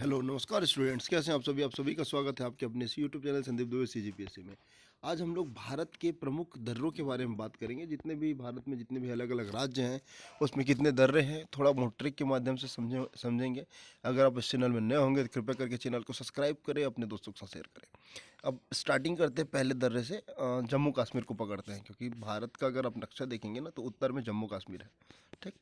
Hello नमस्कार students, कैसे हैं आप सभी का स्वागत है आपके अपने इस YouTube channel Sandeep Dubey CGPSC में। आज हम लोग भारत के प्रमुख दर्रों के बारे में बात करेंगे। जितने भी भारत में जितने भी अलग अलग राज्य हैं उसमें कितने दर्रे हैं, थोड़ा बहुत ट्रिक के माध्यम से समझेंगे। अगर आप इस चैनल में नए होंगे तो कृपया करके चैनल को सब्सक्राइब करें, अपने दोस्तों के साथ शेयर करें। अब स्टार्टिंग करते हैं पहले दर्रे से। जम्मू कश्मीर को पकड़ते हैं, क्योंकि भारत का अगर आप नक्शा देखेंगे ना तो उत्तर में जम्मू कश्मीर है। ठीक,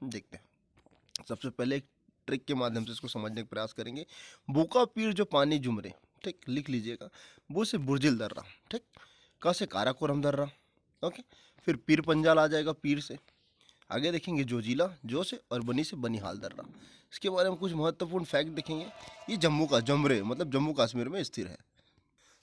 देखते हैं। सबसे पहले एक ट्रिक के माध्यम से इसको समझने का प्रयास करेंगे। बूका पीर जो पानी जुमरे, ठीक, लिख लीजिएगा। बू से बुर्जिल दर्रा, ठीक। क से काराकोरम दर्रा, ओके। फिर पीर पंजाल आ जाएगा पीर से। आगे देखेंगे जोजिला, जो से, और बनी से बनिहाल दर्रा। इसके बारे में कुछ महत्वपूर्ण फैक्ट देखेंगे। ये जम्मू का जमरे मतलब जम्मू कश्मीर में स्थिर है।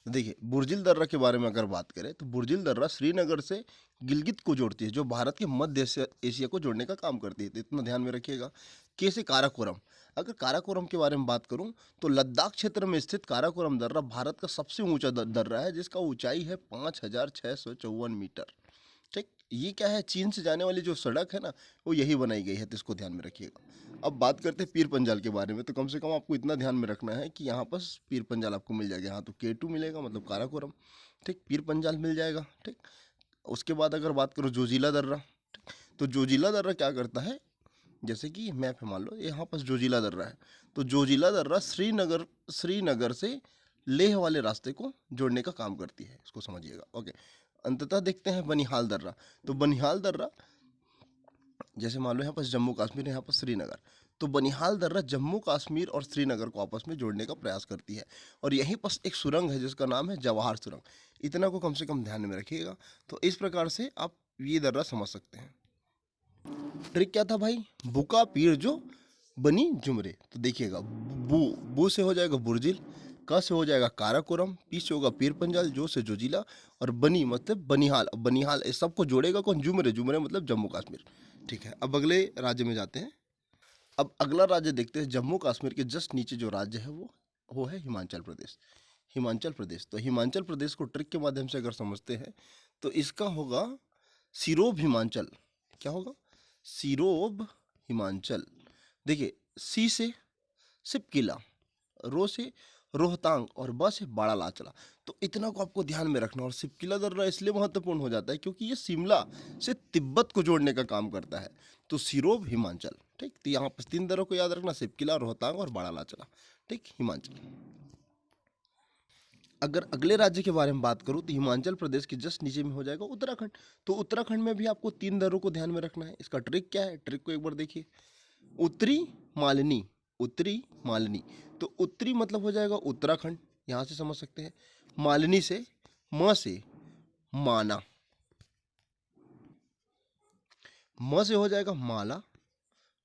तो देखिए, बुर्जिल दर्रा के बारे में अगर बात करें तो बुर्जिल दर्रा श्रीनगर से गिलगित को जोड़ती है, जो भारत के मध्य एशिया को जोड़ने का काम करती है। तो इतना ध्यान में रखिएगा। के से काराकोरम, अगर काराकोरम के बारे में बात करूं तो लद्दाख क्षेत्र में स्थित काराकोरम दर्रा भारत का सबसे ऊंचा दर्रा है, जिसका ऊंचाई है 5,654 मीटर। ठीक, ये क्या है, चीन से जाने वाली जो सड़क है ना, वो यही बनाई गई है, तो इसको ध्यान में रखिएगा। अब बात करते हैं पीर पंजाल के बारे में। तो कम से कम आपको इतना ध्यान में रखना है कि यहाँ पर पीर पंजाल आपको मिल जाएगा। यहाँ तो K2 मिलेगा, मतलब काराकोरम। ठीक, पीर पंजाल मिल जाएगा। ठीक, उसके बाद अगर बात करो जोजिला दर्रा, ठीक, तो जोजिला दर्रा क्या करता है, जैसे कि मैप है, मान लो यहाँ पर जोजिला दर्रा है, तो जोजिला दर्रा श्रीनगर से लेह वाले रास्ते को जोड़ने का काम करती है। इसको समझिएगा, ओके। अंततः देखते हैं बनिहाल दर्रा। तो बनिहाल दर्रा, जैसे मान लो यहाँ पर जम्मू कश्मीर, यहाँ पर श्रीनगर, तो बनिहाल दर्रा जम्मू कश्मीर और श्रीनगर को आपस में जोड़ने का प्रयास करती है। और यहीं पर एक सुरंग है जिसका नाम है जवाहर सुरंग। इतना को कम से कम ध्यान में रखिएगा। तो इस प्रकार से आप ये दर्रा समझ सकते हैं। ट्रिक क्या था भाई, बुका पीर जो बनी जुमरे। तो देखिएगा, बू से हो जाएगा बुर्जिल, क से हो जाएगा काराकोरम, पी से होगा पीर पंजाल, जो से जोजिला, और बनी मतलब बनिहाल। अब बनिहाल इस सबको जोड़ेगा कौन, जुमरे। जुमरे मतलब जम्मू कश्मीर। ठीक है, अब अगले राज्य में जाते हैं। अब अगला राज्य देखते हैं। जम्मू कश्मीर के जस्ट नीचे जो राज्य है वो है हिमाचल प्रदेश। हिमाचल प्रदेश, तो हिमाचल प्रदेश को ट्रिक के माध्यम से अगर समझते हैं तो इसका होगा सिरोब हिमाचल। क्या होगा, सिरोब हिमाचल। देखिए, सी से सिपकिला, रो से रोहतांग, और ब से बाड़ा लाचला। तो इतना को आपको ध्यान में रखना। और सिपकिला दर्रा इसलिए महत्वपूर्ण हो जाता है क्योंकि ये शिमला से तिब्बत को जोड़ने का काम करता है। तो सिरोब हिमाचल, ठीक। तो यहाँ पर 3 दर्रों को याद रखना, सिपकिला, रोहतांग और बाड़ा लाचला। ठीक, हिमाचल। अगर अगले राज्य के बारे में बात करूं तो हिमाचल प्रदेश के जस्ट नीचे में हो जाएगा उत्तराखंड। तो उत्तराखंड में भी आपको 3 दर्रों को ध्यान में रखना है। इसका ट्रिक क्या है, ट्रिक को एक बार देखिए। उत्तरी मालिनी, उत्तरी मालिनी, तो उत्तरी मतलब हो जाएगा उत्तराखंड, यहां से समझ सकते हैं। मालिनी से, म से माना, म से हो जाएगा माला,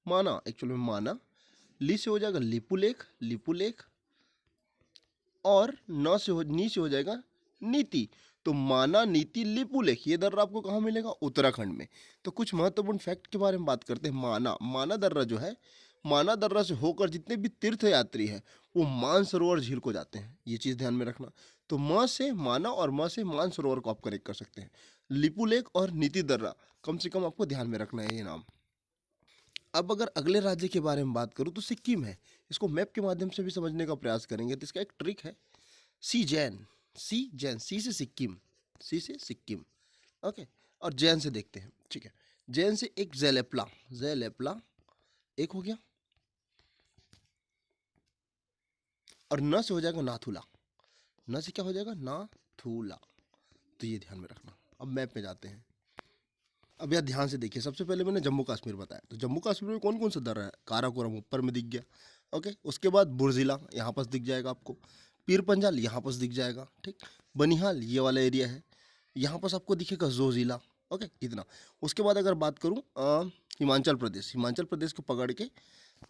माना एक्चुअली में माना। ली से हो जाएगा लिपुलेख, लिपुलेख, और न से नी से हो जाएगा नीति। तो माना, नीति, लिपुलेख, ये दर्रा आपको कहाँ मिलेगा, उत्तराखंड में। तो कुछ महत्वपूर्ण फैक्ट के बारे में बात करते हैं। माना दर्रा जो है, माना दर्रा से होकर जितने भी तीर्थ यात्री हैं वो मानसरोवर झील को जाते हैं। ये चीज़ ध्यान में रखना। तो म से माना और म से मानसरोवर को आप कनेक्ट कर सकते हैं। लिपुलेख और नीति दर्रा कम से कम आपको ध्यान में रखना है ये नाम। अब अगर अगले राज्य के बारे में बात करूं तो सिक्किम है। इसको मैप के माध्यम से भी समझने का प्रयास करेंगे। तो इसका एक ट्रिक है, सी जैन, सी जैन, सी से सिक्किम, सी से सिक्किम, ओके। और जैन से देखते हैं, ठीक है। जैन से एक जेलेप्ला, जेलेप्ला एक हो गया, और न से हो जाएगा नाथुला, न से क्या हो जाएगा, नाथुला। तो ये ध्यान में रखना। अब मैप में जाते हैं। अब यार ध्यान से देखिए, सबसे पहले मैंने जम्मू कश्मीर बताया। तो जम्मू कश्मीर में कौन कौन सा दर्रा है, काराकोरम ऊपर में दिख गया, ओके। उसके बाद बुर्जिला यहाँ पास दिख जाएगा आपको, पीर पंजाल यहाँ पास दिख जाएगा, ठीक। बनिहाल ये वाला एरिया है, यहाँ पास आपको दिखेगा जोजिला, ओके, इतना। उसके बाद अगर बात करूँ हिमाचल प्रदेश, हिमाचल प्रदेश को पकड़ के,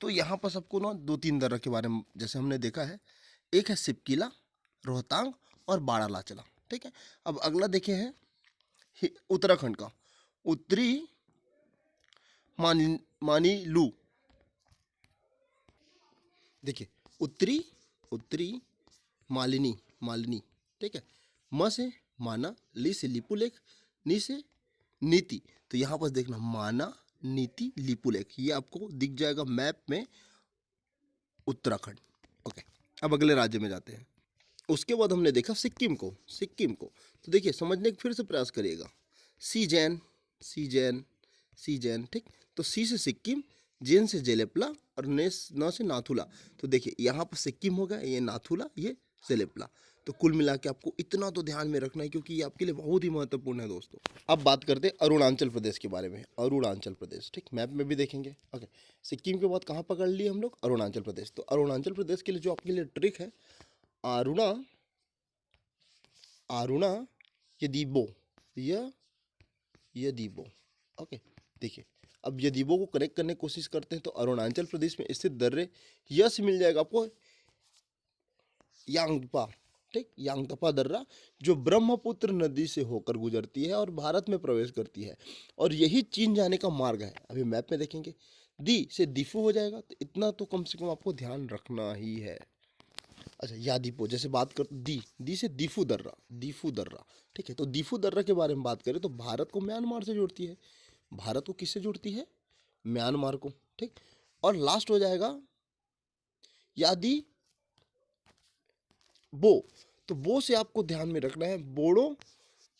तो यहाँ पास आपको ना 2-3 दर्रा के बारे में जैसे हमने देखा है। एक है सिपकिला, रोहतांग और बाड़ा लाचला, ठीक है। अब अगला देखे हैं उत्तराखंड का, उत्तरी मानीलू। देखिए, उत्तरी, उत्तरी मालिनी, मालिनी, ठीक है। म से माना, ली से लिपुलेख, नी से नीति। तो यहाँ पर देखना, माना, नीति, लिपुलेख, ये आपको दिख जाएगा मैप में उत्तराखंड। ओके, अब अगले राज्य में जाते हैं। उसके बाद हमने देखा सिक्किम को। तो देखिए समझने का फिर से प्रयास करिएगा। सीजैन, सीजैन, सीजैन, ठीक। तो सी से सिक्किम, जेन से जेलेपला और न से नाथुला। तो देखिए यहाँ पर सिक्किम होगा, ये नाथुला, ये जेलेपला। तो कुल मिला के आपको इतना तो ध्यान में रखना है क्योंकि ये आपके लिए बहुत ही महत्वपूर्ण है दोस्तों। अब बात करते हैं अरुणाचल प्रदेश के बारे में। अरुणाचल प्रदेश, ठीक, मैप में भी देखेंगे। ओके, सिक्किम के बाद कहाँ पकड़ लिए हम लोग? अरुणाचल प्रदेश। तो अरुणाचल प्रदेश के लिए जो आपके लिए ट्रिक है, आरुणा, आरुणा यदीबो, यदीबो। ओके, देखिए अब यदीबो को कनेक्ट करने की कोशिश करते हैं तो अरुणाचल प्रदेश में स्थित दर्रे यस मिल जाएगा आपको, यांगपा, ठीक, यांगतपा दर्रा, जो ब्रह्मपुत्र नदी से होकर गुजरती है और भारत में प्रवेश करती है और यही चीन जाने का मार्ग है। अभी मैप में देखेंगे, दी से दीफू हो जाएगा, तो इतना तो कम से कम आपको ध्यान रखना ही है। अच्छा, यादीपो, जैसे बात कर दी से दीफू दर्रा, दीफू दर्रा, ठीक है। तो दीफू दर्रा के बारे में बात करें तो भारत को म्यांमार से जोड़ती है। भारत को किससे जोड़ती है? म्यांमार को, ठीक। और लास्ट हो जाएगा यादी बो। तो बो से आपको ध्यान में रखना है बोडो,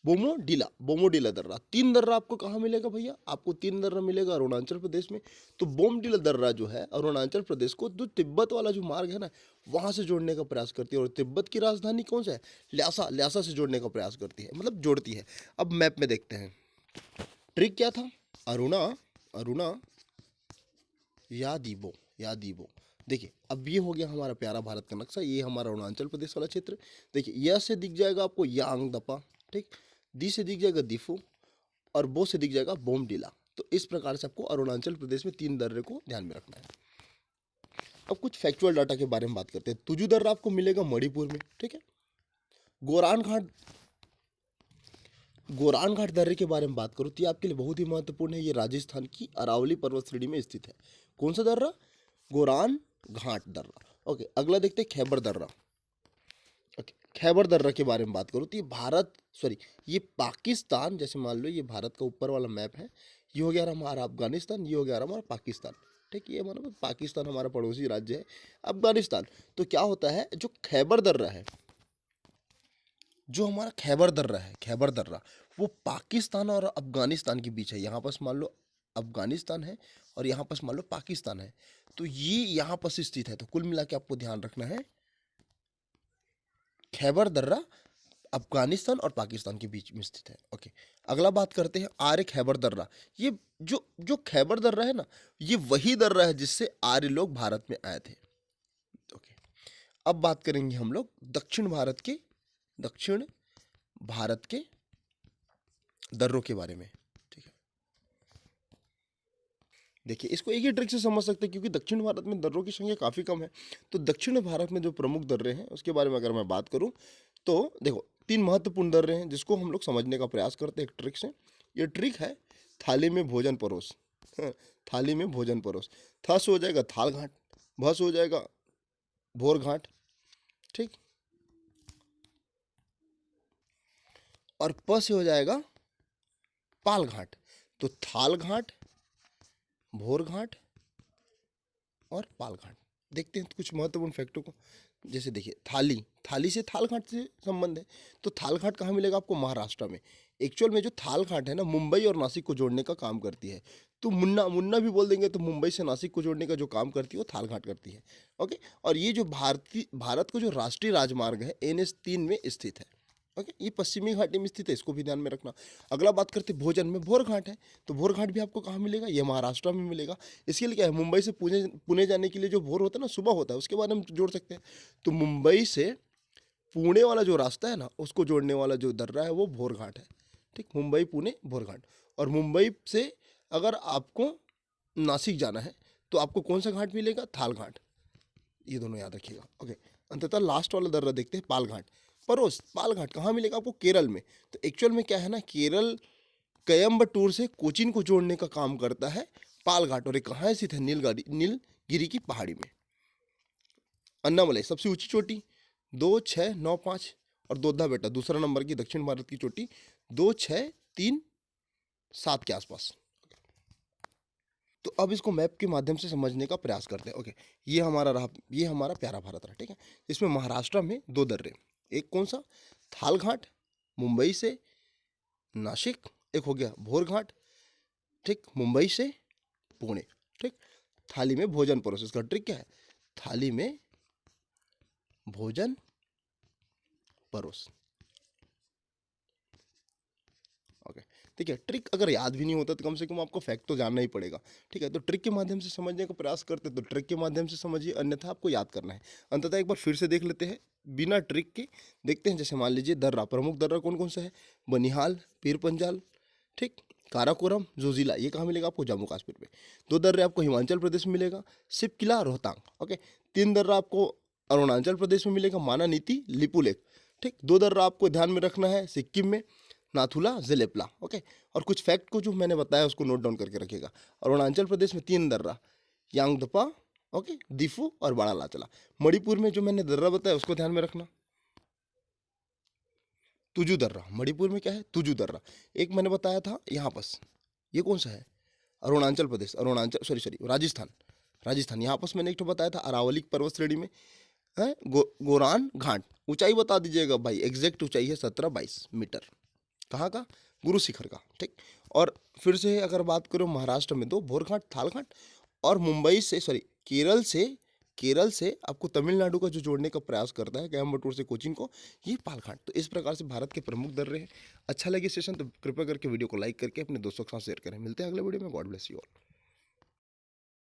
बोमोडीला, बोमोडीला दर्रा। तीन दर्रा आपको कहाँ मिलेगा भैया? आपको तीन दर्रा मिलेगा अरुणाचल प्रदेश में। तो बोमडीला दर्रा जो है अरुणाचल प्रदेश को जो तिब्बत वाला जो मार्ग है ना, वहाँ से जोड़ने का प्रयास करती है। और तिब्बत की राजधानी कौन सा है? ल्यासा, ल्यासा से जोड़ने का प्रयास करती है, मतलब जोड़ती है। अब मैप में देखते हैं ट्रिक क्या था। अरुणा, अरुणा यादीबो, यादीबो। देखिए अब ये हो गया हमारा प्यारा भारत का नक्शा। ये हमारा अरुणाचल प्रदेश वाला क्षेत्र। देखिए यह से दिख जाएगा आपको यांग दपा, ठीक। दी से दिख जाएगा दीफू और बो से दिख जाएगा बोमडीला। तो इस प्रकार से आपको अरुणाचल प्रदेश में तीन दर्रे को ध्यान में रखना है। अब कुछ फैक्चुअल डाटा के बारे में बात करते हैं। तुजू दर्रा आपको मिलेगा मणिपुर में, ठीक है। गोरान घाट, गोरान घाट दर्रे के बारे में बात करूँ तो ये आपके लिए बहुत ही महत्वपूर्ण है। ये राजस्थान की अरावली पर्वत श्रेणी में स्थित है। कौन सा दर्रा? गोरान घाट दर्रा। ओके, अगला देखते हैं खैबर दर्रा। ओके, खैबर दर्रा के बारे में बात करूँ तो ये भारत, सॉरी, ये पाकिस्तान, जैसे मान लो ये भारत का ऊपर वाला मैप है, ये हो गया हमारा अफगानिस्तान, ये हो गया हमारा पाकिस्तान, ठीक। ये मतलब पाकिस्तान हमारा पड़ोसी राज्य है, अफगानिस्तान। तो क्या होता है, जो खैबर दर्रा है, जो हमारा खैबर दर्रा है, खैबर दर्रा, वो पाकिस्तान और अफगानिस्तान के बीच है। यहाँ पास मान लो अफगानिस्तान है और यहाँ पास मान लो पाकिस्तान है। तो ये यहाँ पास स्थित है। तो कुल मिला के आपको ध्यान रखना है, खैबर दर्रा अफगानिस्तान और पाकिस्तान के बीच में स्थित है। ओके, अगला बात करते हैं आर्य खैबर दर्रा। ये जो जो खैबर दर्रा है ना, ये वही दर्रा है जिससे आर्य लोग भारत में आए थे। ओके, अब बात करेंगे हम लोग दक्षिण भारत के, दक्षिण भारत के दर्रों के बारे में, ठीक है। देखिए इसको एक ही ट्रिक से समझ सकते हैं क्योंकि दक्षिण भारत में दर्रों की संख्या काफ़ी कम है। तो दक्षिण भारत में जो प्रमुख दर्रे हैं उसके बारे में अगर मैं बात करूं तो देखो तीन महत्वपूर्ण दर्रे हैं जिसको हम लोग समझने का प्रयास करते हैं एक ट्रिक से। ये ट्रिक है थाली में भोजन परोस। हाँ, थाली में भोजन परोस। था से हो जाएगा थाल घाट, भ से हो जाएगा भोर घाट, ठीक, और प से हो जाएगा पाल घाट। तो थाल घाट, भोर घाट और पाल घाट। देखते हैं कुछ महत्वपूर्ण फैक्टों को। जैसे देखिए थाली, थाली से थाल घाट से संबंध है। तो थाल घाट कहाँ मिलेगा आपको? महाराष्ट्र में। एक्चुअल में जो थाल घाट है ना, मुंबई और नासिक को जोड़ने का काम करती है। तो मुन्ना, मुन्ना भी बोल देंगे तो मुंबई से नासिक को जोड़ने का जो काम करती है वो थाल घाट करती है। ओके, और ये जो भारत को जो राष्ट्रीय राजमार्ग है NH 3 में स्थित है। ओके, ये पश्चिमी घाटी में स्थित है, इसको भी ध्यान में रखना। अगला बात करते हैं भोजन में, भोर घाट है। तो भोर घाट भी आपको कहाँ मिलेगा? ये महाराष्ट्र में मिलेगा। इसके लिए क्या है, मुंबई से पुणे जाने के लिए जो भोर होता है ना, सुबह होता है, उसके बाद हम जोड़ सकते हैं। तो मुंबई से पुणे वाला जो रास्ता है ना, उसको जोड़ने वाला जो दर्रा है वो भोर घाट है, ठीक। मुंबई पुणे भोर घाट। और मुंबई से अगर आपको नासिक जाना है तो आपको कौन सा घाट मिलेगा? थाल घाट। ये दोनों याद रखिएगा। ओके, अंततः लास्ट वाला दर्रा देखते हैं पाल घाट। परोस, पाल घाट कहाँ मिलेगा आपको? केरल में। तो एक्चुअल में क्या है ना, केरल कोयम्बटूर से कोचीन को जोड़ने का काम करता है पाल घाट। और ये कहाँ स्थित है? नीलगिरी की पहाड़ी में। अन्नामलाई सबसे ऊंची चोटी 2, 6, 9, 5 और दोद्धा बेटा दूसरा नंबर की दक्षिण भारत की चोटी 2, 6, 3, 7 के आसपास। तो अब इसको मैप के माध्यम से समझने का प्रयास करते हैं। ओके, ये हमारा रहा, ये हमारा प्यारा भारत रहा, ठीक है। इसमें महाराष्ट्र में दो दर्रे, एक कौन सा, थाल घाट मुंबई से नासिक, एक हो गया भोर घाट, ठीक, मुंबई से पुणे, ठीक। थाली में भोजन परोस, इसका ट्रिक क्या है, थाली में भोजन परोस। ओके, ठीक है। ट्रिक अगर याद भी नहीं होता तो कम से कम आपको फैक्ट तो जानना ही पड़ेगा, ठीक है। तो ट्रिक के माध्यम से समझने का प्रयास करते हैं, तो ट्रिक के माध्यम से समझिए, अन्यथा आपको याद करना है। अंततः एक बार फिर से देख लेते हैं बिना ट्रिक के, देखते हैं। जैसे मान लीजिए दर्रा, प्रमुख दर्रा कौन कौन सा है, बनिहाल, पीर पंजाल, ठीक, काराकोरम, जोजिला, ये कहाँ मिलेगा आपको, जम्मू कश्मीर में। दो दर्रे आपको हिमाचल प्रदेश में मिलेगा, सिप किला, रोहतांग। ओके, तीन दर्रा आपको अरुणाचल प्रदेश में मिलेगा, माना नीति, लिपुलेख, ठीक। दो दर्रा आपको ध्यान में रखना है सिक्किम में, नाथुला, जेलेपला। ओके, और कुछ फैक्ट को जो मैंने बताया उसको नोट डाउन करके रखिएगा। अरुणाचल प्रदेश में तीन दर्रा, यांगदपा, ओके, दिफू और बड़ा लाचला। मणिपुर में जो मैंने दर्रा बताया उसको ध्यान में रखना, तुजू दर्रा। मणिपुर में क्या है, तुजू दर्रा। एक मैंने बताया था यहाँ पास, ये कौन सा है, अरुणाचल प्रदेश, अरुणाचल सॉरी राजस्थान, राजस्थान। यहाँ पास मैंने एक तो बताया था अरावली पर्वत श्रेणी में है, गोरान घाट। ऊंचाई बता दीजिएगा भाई, एग्जैक्ट ऊंचाई है 17-22 मीटर। कहाँ का, गुरु शिखर का, ठीक। और फिर से अगर बात करो महाराष्ट्र में, दो भोरघाट, थालघाट, और मुंबई से सॉरी केरल से आपको तमिलनाडु का जो जोड़ने का प्रयास करता है कोयम्बटूर से कोचीन को, ये पालघाट। तो इस प्रकार से भारत के प्रमुख दर्रे हैं। अच्छा लगे सेशन तो कृपया करके वीडियो को लाइक करके अपने दोस्तों के साथ शेयर करें। मिलते हैं अगले वीडियो में, गॉड ब्लेस यू ऑल।